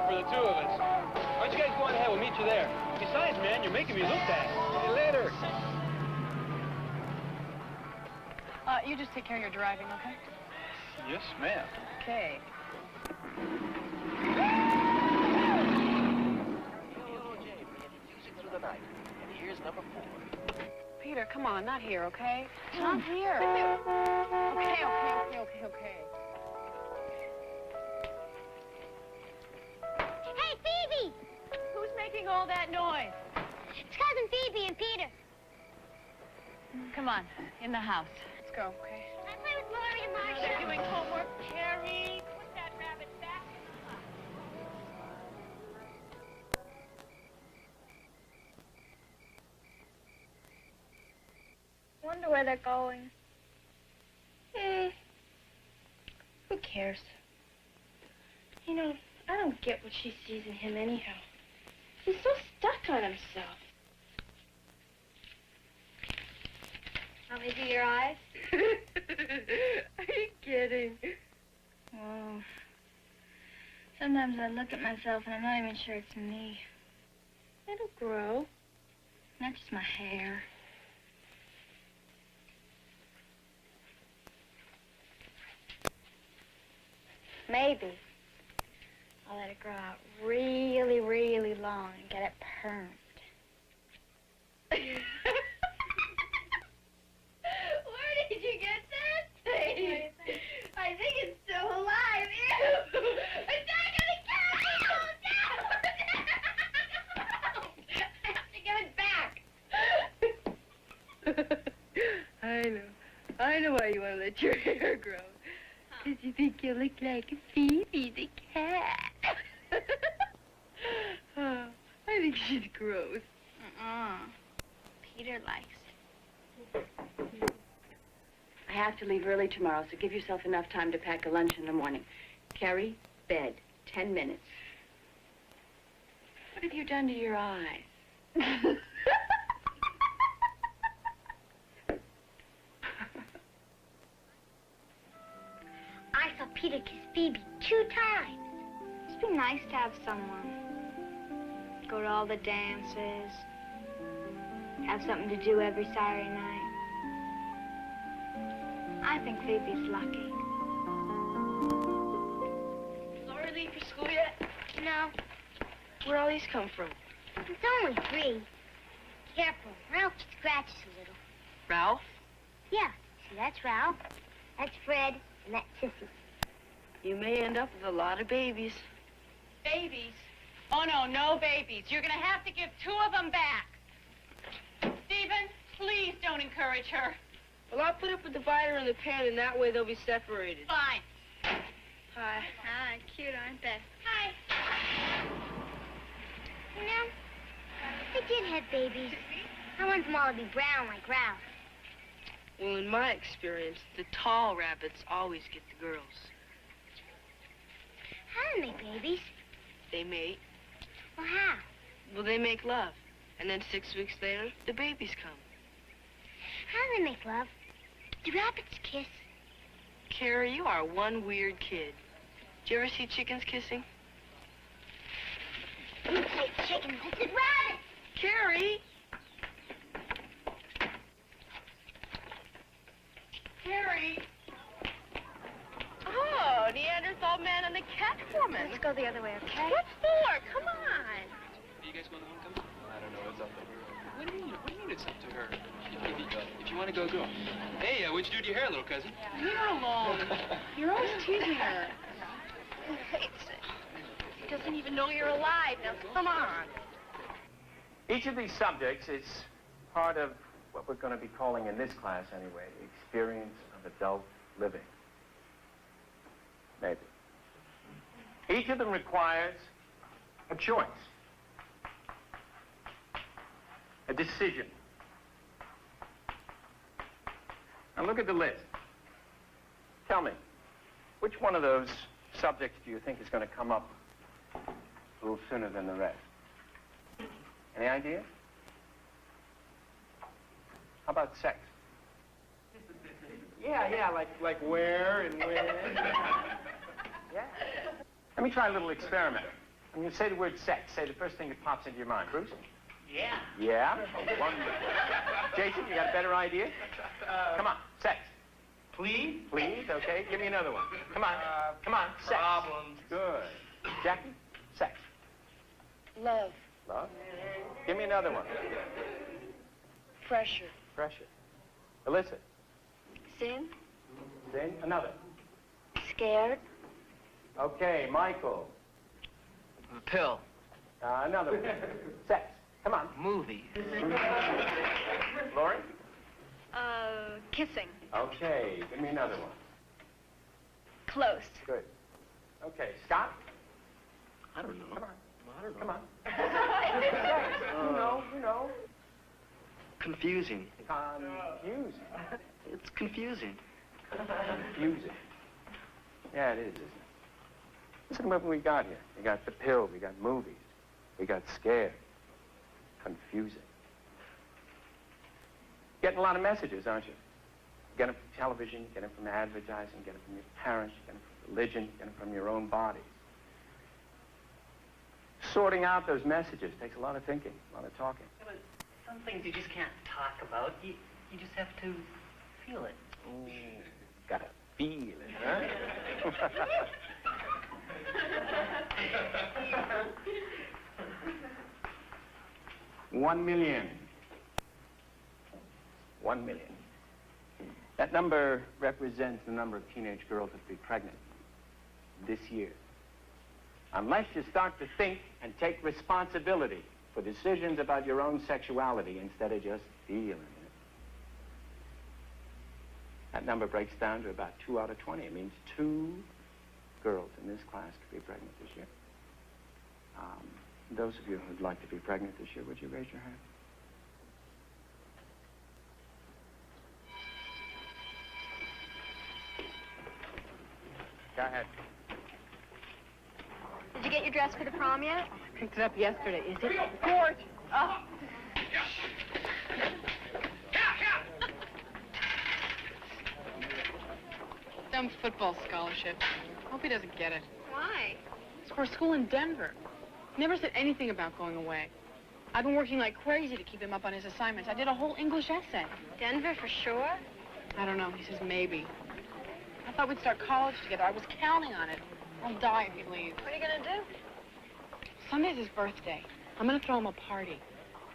enough for the two of us. Why don't you guys go on ahead? We'll meet you there. Besides, man, you're making me look bad. See you later. You just take care of your driving, okay? Yes, ma'am. Okay. And here's number 4. Peter, come on, not here, okay? Not here. Okay. Hey, Phoebe! Who's making all that noise? It's Cousin Phoebe and Peter. Come on, in the house. Let's go, okay? I play with Laurie and Marcia. They're doing homework. Carrie, put that rabbit back in the box. Wonder where they're going. Who cares? You know, I don't get what she sees in him anyhow. He's so stuck on himself. Want me to do your eyes? Are you kidding? Oh. Sometimes I look at myself and I'm not even sure it's me. It'll grow. Not just my hair. Maybe I'll let it grow out really, really long and get it permed. Where did you get that thing? I think it's still alive. Ew! It's not gonna kill me! I have to give it back. I know why you want to let your hair grow. Because you think you look like Phoebe the cat. Oh, I think she's gross. Peter likes it. I have to leave early tomorrow, so give yourself enough time to pack a lunch in the morning. Carrie, bed, 10 minutes. What have you done to your eyes? I saw Peter kiss Phoebe 2 times. It'd be nice to have someone. Go to all the dances. Have something to do every Saturday night. I think Phoebe's lucky. Laurie leave for school yet? No, Where'd all these come from? it's only 3. Careful, Ralph scratches a little. Ralph? Yeah, see, that's Ralph, that's Fred, and that's Sissy. You may end up with a lot of babies. Babies? Oh, no, no babies. You're going to have to give 2 of them back. Stephen, please don't encourage her. Well, I'll put up a divider in the pan, and that way they'll be separated. Fine. Hi. Hi, cute, aren't they? Hi. You know, I did have babies. I want them all to be brown like Ralph. Well, in my experience, the tall rabbits always get the girls. How do they make babies? They mate. Well, how? Well, they make love. And then 6 weeks later, the babies come. How do they make love? Do rabbits kiss? Carrie, you are one weird kid. Did you ever see chickens kissing? You say chickens, I said rabbits! Carrie! Carrie. Oh, Neanderthal man and the cat woman. Let's go the other way, okay? What for? Come on. Are you guys going to homecoming? I don't know. It's up to her. What do you mean? What do you mean it's up to her? If you want to go, go. Hey, what'd you do to your hair, little cousin? Leave her alone. You're always teasing her. He hates it. He doesn't even know you're alive. Now, come on. Each of these subjects is part of what we're going to be calling in this class anyway, the experience of adult living. Maybe. Each of them requires a choice, a decision. Now look at the list. Tell me, which one of those subjects do you think is going to come up a little sooner than the rest? Any idea? How about sex? Yeah, like where and when. Yeah. Let me try a little experiment. I'm going to say the word sex. Say the first thing that pops into your mind. Bruce? Yeah. Yeah? Oh, wonderful. Jason, you got a better idea? Come on, sex. Please? Please, okay. Give me another one. Come on. Come on, sex. Problems. Good. Jackie? Sex. Love. Love? Give me another one. Pressure. Pressure. Alyssa? Sin. Then another. Scared. Okay, Michael. The pill. Another one. Sex. Come on. Movie. Laurie? Kissing. Okay, give me another one. Close. Good. Okay, Scott? I don't know. Come on. I don't know. Come on. You know. Confusing. Confusing. It's confusing. Confusing. Yeah, it is, isn't it? Listen to what we got here. We got the pill, we got movies, we got scared. Confusing. Getting a lot of messages, aren't you? You get them from television, you get them from advertising, you get them from your parents, you get them from religion, you get them from your own bodies. Sorting out those messages takes a lot of thinking, a lot of talking. Yeah, but some things you just can't talk about. You just have to feel it. Ooh, gotta feel it, huh? 1 million. 1 million. That number represents the number of teenage girls that will be pregnant this year. Unless you start to think and take responsibility for decisions about your own sexuality instead of just feeling it. That number breaks down to about 2 out of 20. It means 2 girls in this class could be pregnant this year. Those of you who'd like to be pregnant this year, would you raise your hand? Go ahead. Did you get your dress for the prom yet? Picked it up yesterday. Is it? Gorgeous. Oh. Some football scholarship. Hope he doesn't get it. Why? It's for a school in Denver. He never said anything about going away. I've been working like crazy to keep him up on his assignments. I did a whole English essay. Denver for sure? I don't know. He says maybe. I thought we'd start college together. I was counting on it. I'll die if he leaves. What are you gonna do? Sunday's his birthday. I'm gonna throw him a party.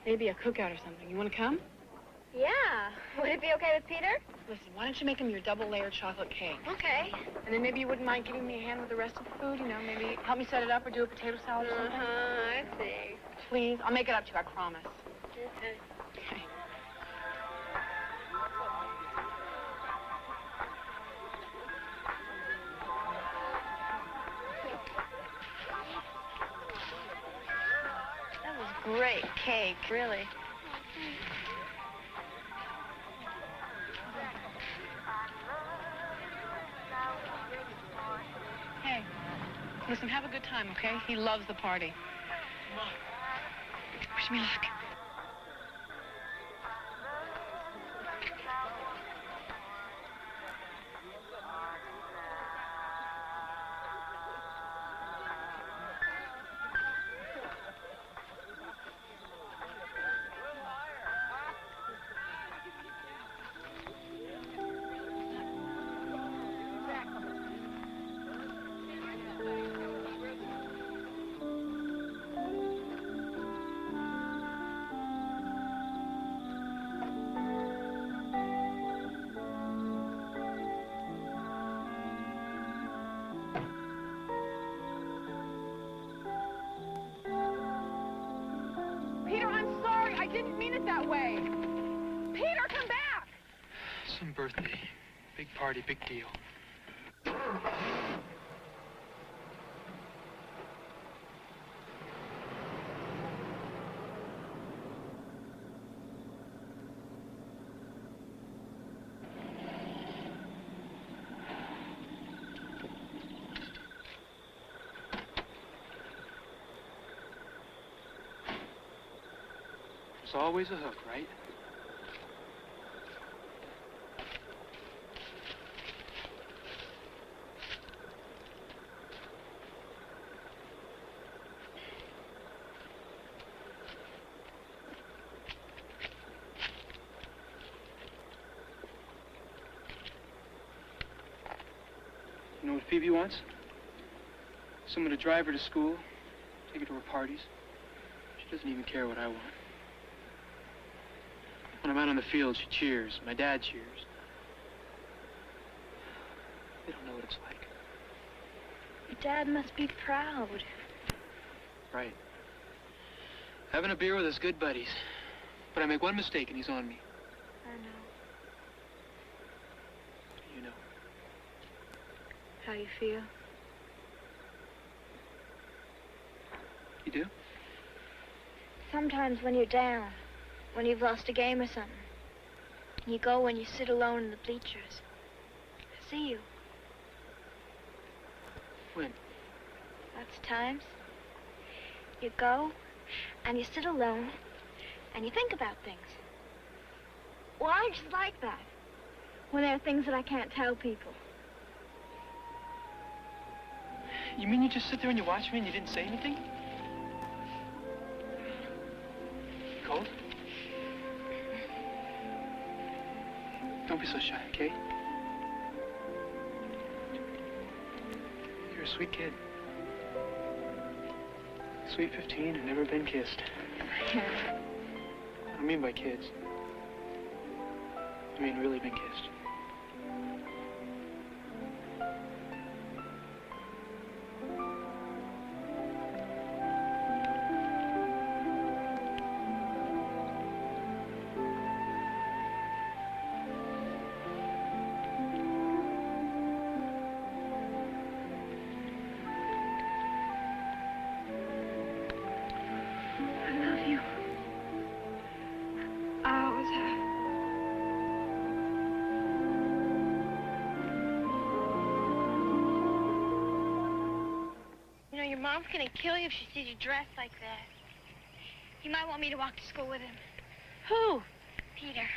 Maybe a cookout or something. You wanna come? Yeah. Would it be okay with Peter? Listen, why don't you make him your double-layered chocolate cake? Okay. And then maybe you wouldn't mind giving me a hand with the rest of the food, you know, maybe help me set it up or do a potato salad or something. I see. Please, I'll make it up to you, I promise. Okay. Okay. That was great cake, really. Hey, listen, have a good time, okay? He loves the party. Wish me luck. Peter, I'm sorry. I didn't mean it that way. Peter, come back! Some birthday. Big party, big deal. There's always a hook, right? Phoebe wants? Someone to drive her to school, take her to her parties. She doesn't even care what I want. When I'm out on the field, she cheers. My dad cheers. They don't know what it's like. Your dad must be proud. Right. Having a beer with us good buddies. But I make one mistake and he's on me. I know. You know. How you feel? You do? Sometimes when you're down, when you've lost a game or something, you go and you sit alone in the bleachers. I see you. When? Lots of times. You go and you sit alone and you think about things. Well, I just like that. When there are things that I can't tell people. You mean you just sit there and you watch me and you didn't say anything? Cold? Don't be so shy, okay? You're a sweet kid. Sweet 15 and never been kissed. I don't mean by kids. I mean really been kissed. Mom's gonna kill you if she sees you dressed like that. He might want me to walk to school with him. Who? Peter.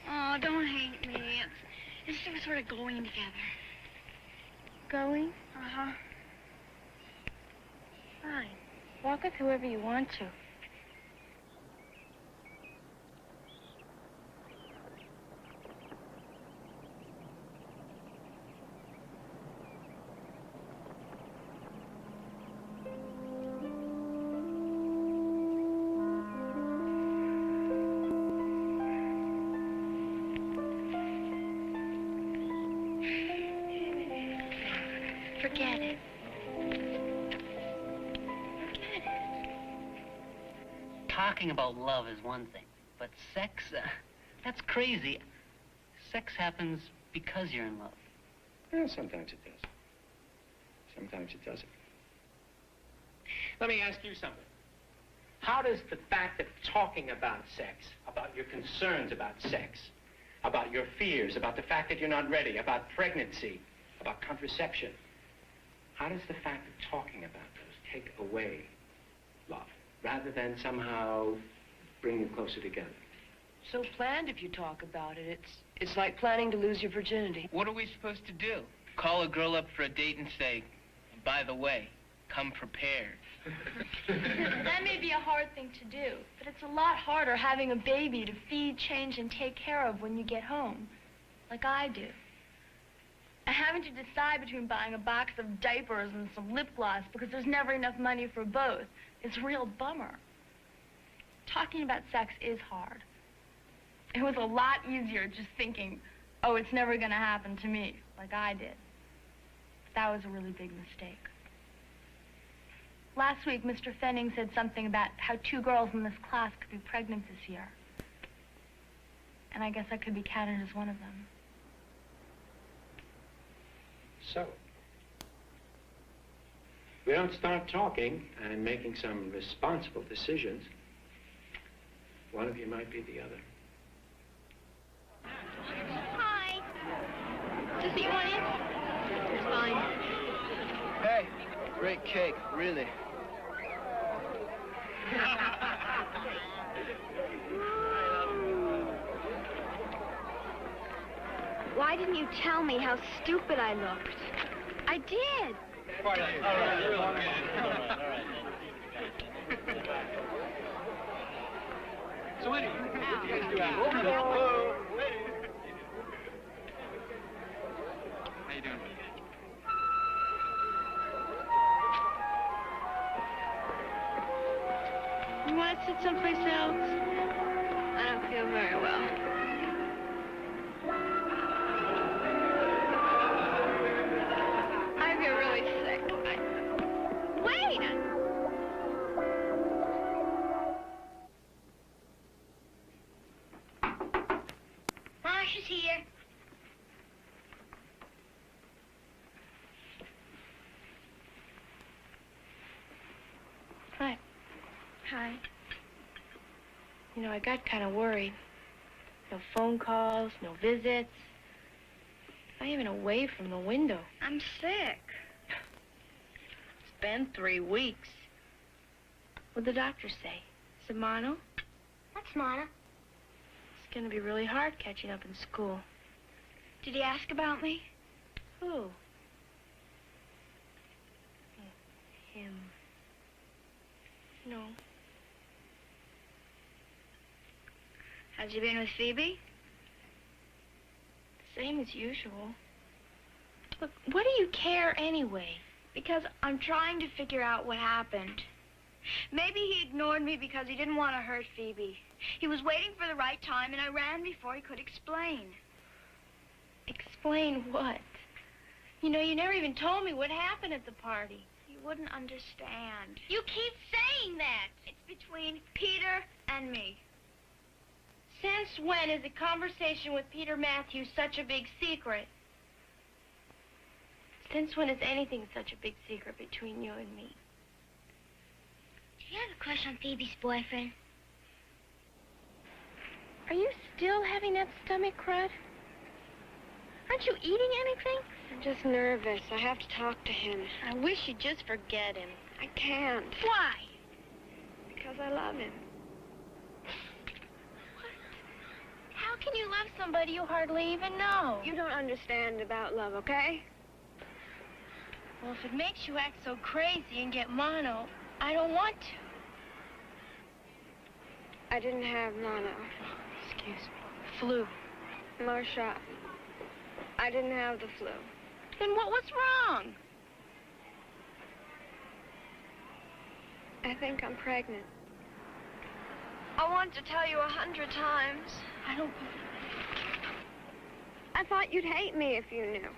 Oh, don't hate me. It's just we're sort of going together. Going? Uh-huh. Fine. Walk with whoever you want to. Forget it. Talking about love is one thing, but sex, that's crazy. Sex happens because you're in love. Well, sometimes it does. Sometimes it doesn't. Let me ask you something. How does the fact of talking about sex, about your concerns about sex, about your fears, about the fact that you're not ready, about pregnancy, about contraception, how does the fact of talking about those take away love, rather than somehow bring you closer together? So planned if you talk about it. It's like planning to lose your virginity. What are we supposed to do? Call a girl up for a date and say, by the way, come prepared. That may be a hard thing to do, but it's a lot harder having a baby to feed, change, and take care of when you get home, like I do. And having to decide between buying a box of diapers and some lip gloss because there's never enough money for both is a real bummer. Talking about sex is hard. It was a lot easier just thinking, oh, it's never going to happen to me, like I did. But that was a really big mistake. Last week, Mr. Fenning said something about how 2 girls in this class could be pregnant this year. And I guess I could be counted as one of them. So, we don't start talking and making some responsible decisions, one of you might be the other. Hi. Just you want in? It's fine. Hey, great cake, really. Why didn't you tell me how stupid I looked? I did. All right. So what do you guys do out? How you doing? want to sit someplace else? I don't feel very well. I feel really sick. Wait! Marcia's here. Hi. Hi. You know, I got kind of worried. No phone calls, no visits. Not even away from the window. I'm sick. It's been 3 weeks. What'd the doctor say? Is it mono? What's mono? It's gonna be really hard catching up in school. Did he ask about me? Who? Him. No. Has he been with Phoebe? Same as usual. Look, what do you care anyway? Because I'm trying to figure out what happened. Maybe he ignored me because he didn't want to hurt Phoebe. He was waiting for the right time, and I ran before he could explain. Explain what? You know, you never even told me what happened at the party. You wouldn't understand. You keep saying that. It's between Peter and me. Since when is a conversation with Peter Matthews such a big secret? Since when is anything such a big secret between you and me? Do you have a crush on Phoebe's boyfriend? Are you still having that stomach crud? Aren't you eating anything? I'm just nervous. I have to talk to him. I wish you'd just forget him. I can't. Why? Because I love him. How can you love somebody you hardly even know? You don't understand about love, okay? Well, if it makes you act so crazy and get mono, I don't want to. I didn't have mono. Excuse me. Flu. Marcia, I didn't have the flu. Then what's wrong? I think I'm pregnant. I wanted to tell you 100 times. I don't... I thought you'd hate me if you knew.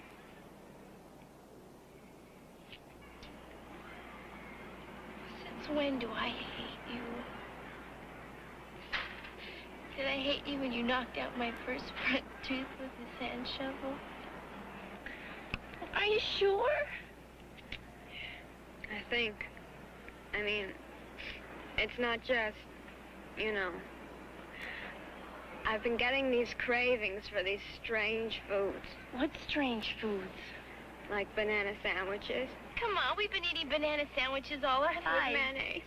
Since when do I hate you? Did I hate you when you knocked out my first front tooth with a sand shovel? Are you sure? I think. I mean, it's not just, you know. I've been getting these cravings for these strange foods. What strange foods? Like banana sandwiches. Come on, we've been eating banana sandwiches all our With lives. mayonnaise.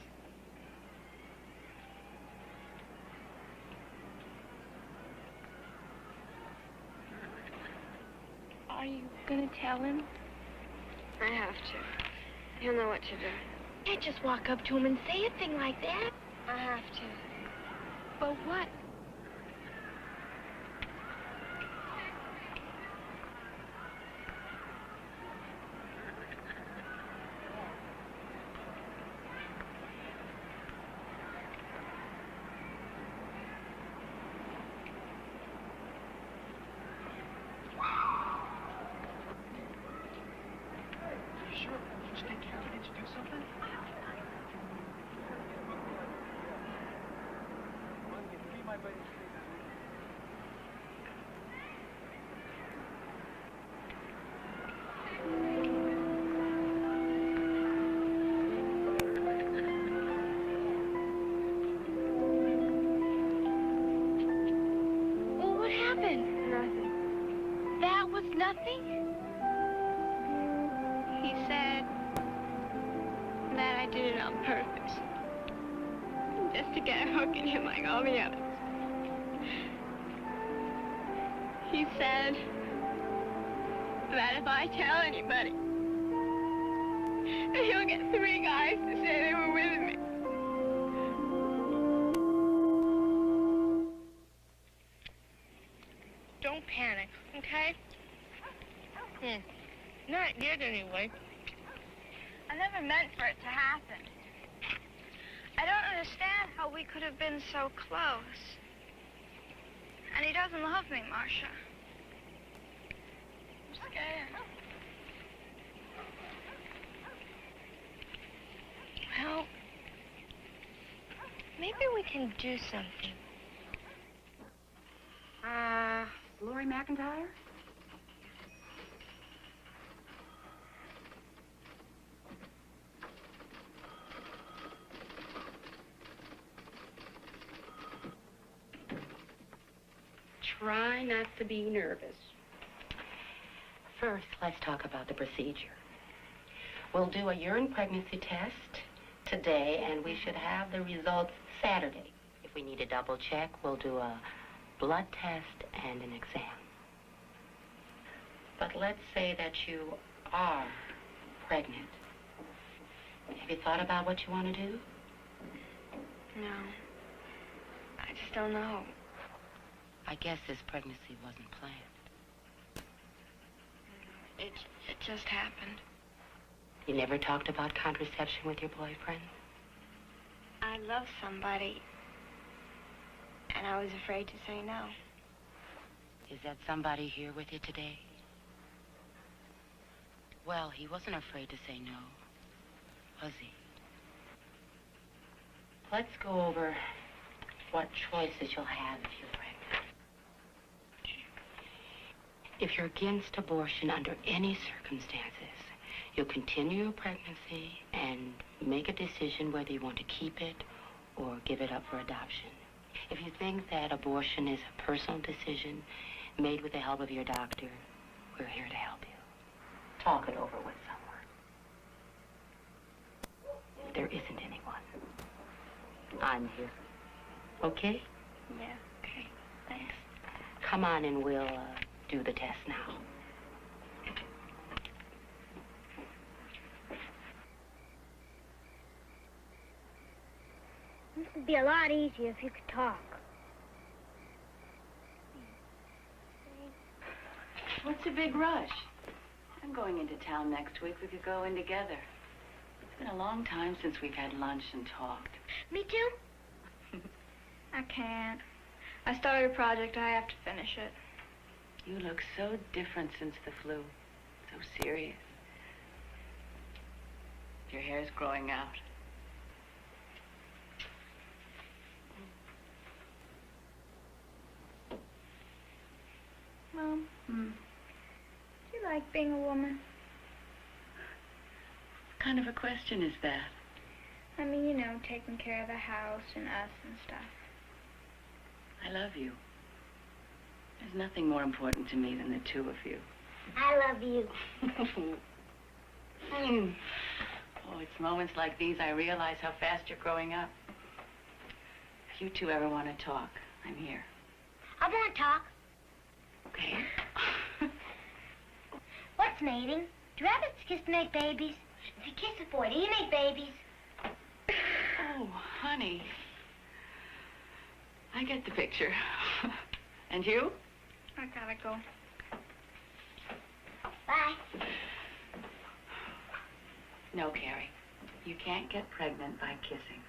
Are you gonna tell him? I have to. He'll know what to do. You can't just walk up to him and say a thing like that. I have to. But what? Nothing? He said that I did it on purpose. Just to get a hook in him like all the others. He said that if I tell anybody, that he'll get 3 guys to say they were with me. Don't panic, okay? Not yet, anyway. I never meant for it to happen. I don't understand how we could have been so close. And he doesn't love me, Marcia. I'm scared. Well, maybe we can do something. Laurie McIntyre? Try not to be nervous. First, let's talk about the procedure. We'll do a urine pregnancy test today, and we should have the results Saturday. If we need a double check, we'll do a blood test and an exam. But let's say that you are pregnant. Have you thought about what you want to do? No. I just don't know. I guess this pregnancy wasn't planned. It just happened. You never talked about contraception with your boyfriend? I love somebody, and I was afraid to say no. Is that somebody here with you today? Well, he wasn't afraid to say no, was he? Let's go over what choices you'll have if you're pregnant. If you're against abortion under any circumstances, you'll continue your pregnancy and make a decision whether you want to keep it or give it up for adoption. If you think that abortion is a personal decision made with the help of your doctor, we're here to help you. Talk it over with someone. If there isn't anyone, I'm here. Okay? Yeah, okay. Thanks. Come on and we'll do the test now. This would be a lot easier if you could talk. What's a big rush? I'm going into town next week. We could go in together. It's been a long time since we've had lunch and talked. Me too? I can't. I started a project. I have to finish it. You look so different since the flu. So serious. Your hair's growing out. Mom, do you like being a woman? What kind of a question is that? I mean, you know, taking care of the house and us and stuff. I love you. There's nothing more important to me than the two of you. I love you. Oh, it's moments like these I realize how fast you're growing up. If you two ever want to talk, I'm here. I want to talk. Okay. What's mating? Do rabbits kiss to make babies? If you kiss a boy, do you make babies? Oh, honey. I get the picture. And you? I gotta go. Bye. No, Carrie. You can't get pregnant by kissing.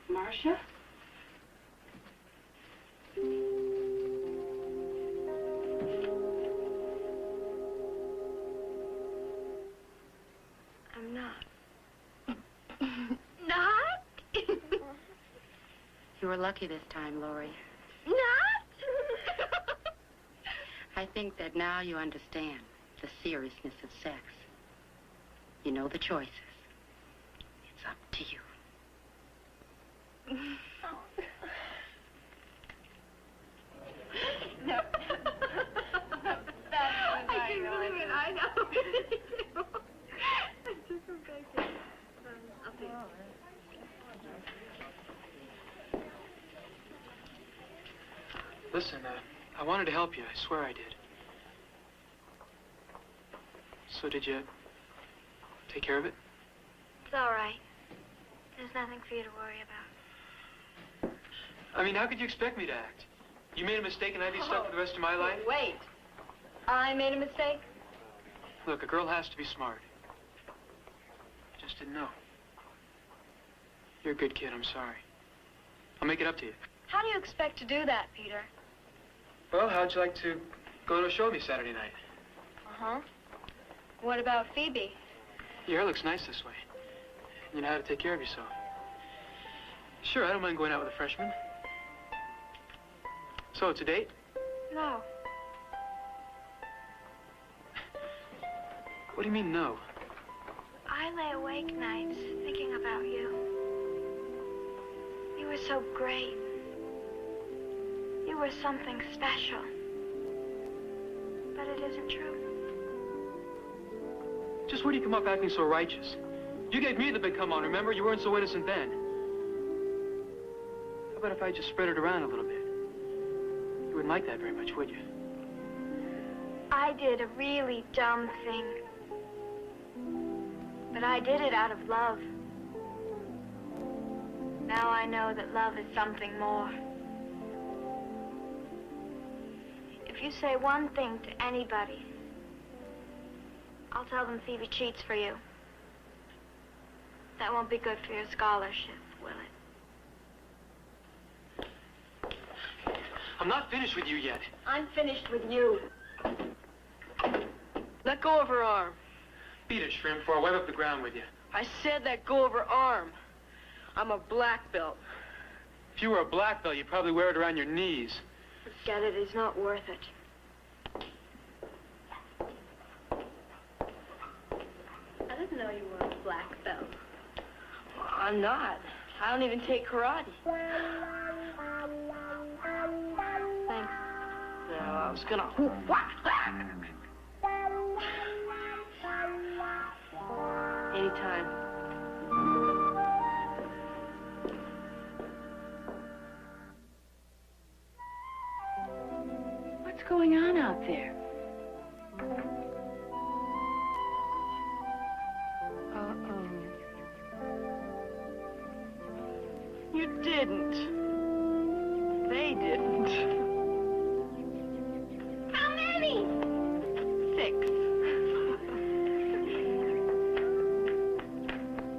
Marcia? I'm not. Not? You were lucky this time, Laurie. Not? I think that now you understand the seriousness of sex. You know the choices. It's up to you. No. I can't believe it. I know. It's just so big. I'll take it. Listen, I wanted to help you. I swear I did. So did you take care of it? It's all right. There's nothing for you to worry about. I mean, how could you expect me to act? You made a mistake and I'd be stuck for the rest of my life? Wait. I made a mistake? Look, a girl has to be smart. Just didn't know. You're a good kid, I'm sorry. I'll make it up to you. How do you expect to do that, Peter? Well, how'd you like to go to a show with me Saturday night? Uh-huh. What about Phoebe? Your hair looks nice this way. You know how to take care of yourself. Sure, I don't mind going out with a freshman. So, it's a date? No. What do you mean, no? I lay awake nights thinking about you. You were so great. You were something special. But it isn't true. Just where do you come up acting so righteous? You gave me the big come on, remember? You weren't so innocent then. How about if I just spread it around a little bit? You wouldn't like that very much, would you? I did a really dumb thing. But I did it out of love. Now I know that love is something more. If you say one thing to anybody, I'll tell them Phoebe cheats for you. That won't be good for your scholarship, will it? I'm not finished with you yet. I'm finished with you. Let go of her arm. Beat it, Shrimp, before I wipe up the ground with you. I said let go of her arm. I'm a black belt. If you were a black belt, you'd probably wear it around your knees. Forget it. It's not worth it. I didn't know you were a black belt. I'm not. I don't even take karate. Thanks. No, I was gonna... Anytime. What's going on out there? Uh-oh. You didn't. They didn't. How many? 6.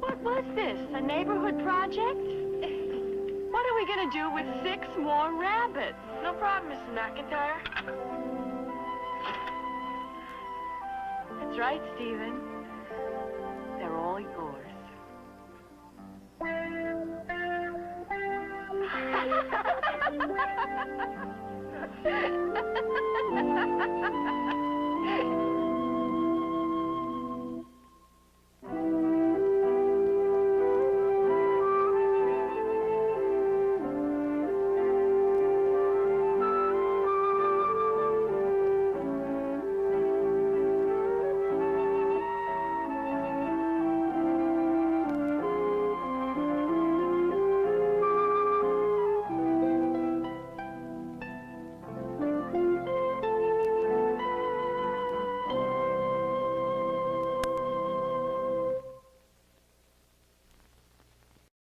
What was this? A neighborhood project? What are we gonna do with 6 more rabbits? No problem, Mrs. McIntyre. That's right, Stephen. They're all yours.